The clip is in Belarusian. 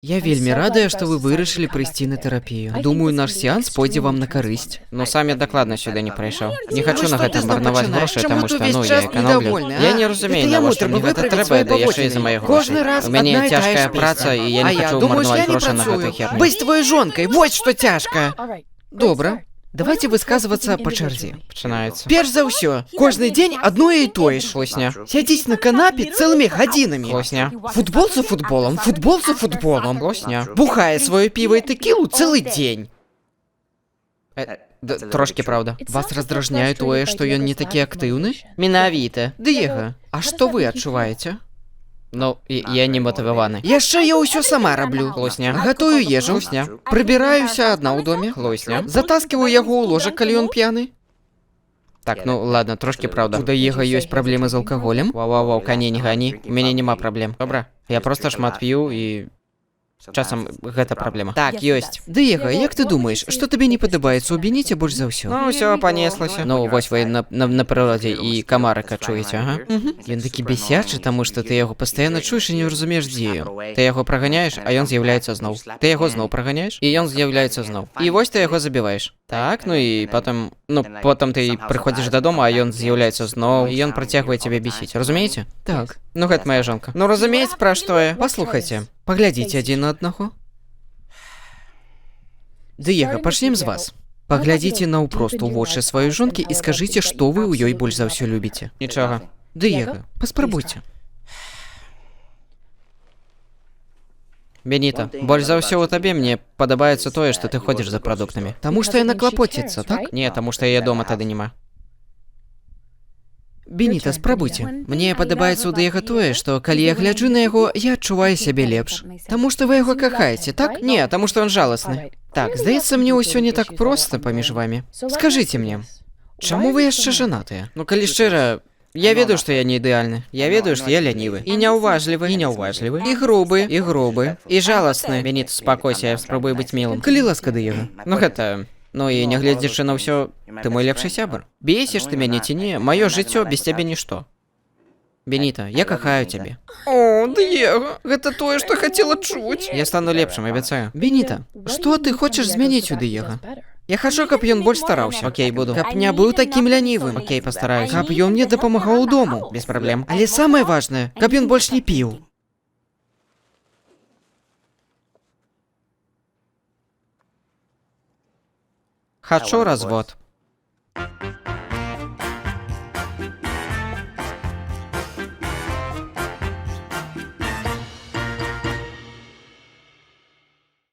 Я вельмі радая, што вы вырашылі прыйсці на тэрапію. Думаю, наш сеанс пойдзе вам на карысць. Ну сам я дакладна сюды не прыйшоў. Не Ну, хачу на што гэта ты зноў марнаваць пачынаеш? грошы, Чаму таму ты што ўвесь ну час я эканомлю. недовольны, Я а? не разумею, Это яму навошта трэба мне гэта выправіць трэба, свае да яшчэ і за паводзіны. мае Кожны грошы. раз У мяне адна і тая цяжкая ж праца, песня. і я А не я хачу думаешь, марнаваць я не грошы на працую. гэтую херню. Быць твоей жонкай, вось што цяжка. Добра. Давайте высказываться по чарзе. Пачынаецца. Перш за ўсё, кожны дзень адно і тое ж. Хлусня. Сядзіць на канапе цэлымі гадзінамі. Хлусня. Футбол за футболом, футбол за футболом. Хлусня. Бухае сваё піва і тэкілу цэлы дзень. Трошкі праўда. Вас раздражняе тое, што ён не такі актыўны? Менавіта. Дыега, а што вы адчуваеце? Ну, я не матываваны. Яшчэ я ўсё сама раблю. Хлусня. Гатую ежу. Хлусня. Прыбіраюся адна ў доме. Хлусня. Затаскиваю яго ў ложак, калі ён п'яны. Так, ну ладно, трошкі праўда. У Дыега ёсць праблемы з алкаголем. Вау-вау-вау, каней не гані. У мяне няма праблем. Добра? Я проста шмат п'ю і часам гэта праблема. Так, ёсць. Дыега, як ты думаеш, што табе не падабаецца ў Беніце больш за ўсё? Ну, ўсё панеслася. Ну, вось вы на прыродзе і камарыка чуеце, ага? Ён такі бесячы, таму што ты яго пастаянна чуеш і не разумееш, дзе ён. Ты яго праганяеш, а ён з'яўляецца зноў. Ты яго зноў праганяеш, і ён з'яўляецца зноў. І вось ты яго забіваеш. Так, ну і потым ты прыходзіш дадому, а ён з'яўляецца зноў, і ён працягвае цябе бесіць. Разумееце? Так. Ну, гэта моя жонка. Ну, разумееце, пра што я? Паслухайце, паглядзіце адзін на аднаго. Дыега, пачнем з вас. Паглядзіце наўпрост у вочы сваёй жонкі і скажыце, што вы ў ёй больш за ўсё любіце. Нічога. Дыега, паспрабуйце. Беніта, больш за ўсё ў табе мне падабаецца тое, што ты ходзіш за прадуктамі. Таму што яна клапоціцца, так? Не, таму што яе дома тады няма. Беніта, спрабуйце. Мне падабаецца ў Дыега тое, што калі я гляджу на яго, я адчуваю сябе лепш. Таму што вы яго кахаеце, так? Не, таму што ён жаласны. Так, здаецца, мне ўсё не так проста паміж вамі. Скажыце мне, чаму вы яшчэ жанатыя? Ну, калі шчыра, я ведаю, што я не ідэальны. Я ведаю, што я лянівы. І няўважлівы, і грубы, і жаласны. Беніта, спакойся, я спрабую быць мілым. Калі ласка, Дыега. Ну, гэта... Ну і нягледзячы на ўсё, ты мой лепшы сябар. Бесіш ты мяне ці не, маё жыццё без цябе нішто. Беніта, я кахаю цябе. О, Дыега, гэта тое, што хацела чуць. Я стану лепшым, абяцаю. Беніта, што ты хочаш змяніць у Дыега? Я хачу, каб ён больш стараўся. Окей, буду. Каб не быў такім лянівым. Окей, пастараюся. Каб ён мне дапамагаў дому. Без праблем. Але самае важнае, каб ён больш не піў. Хачу развод.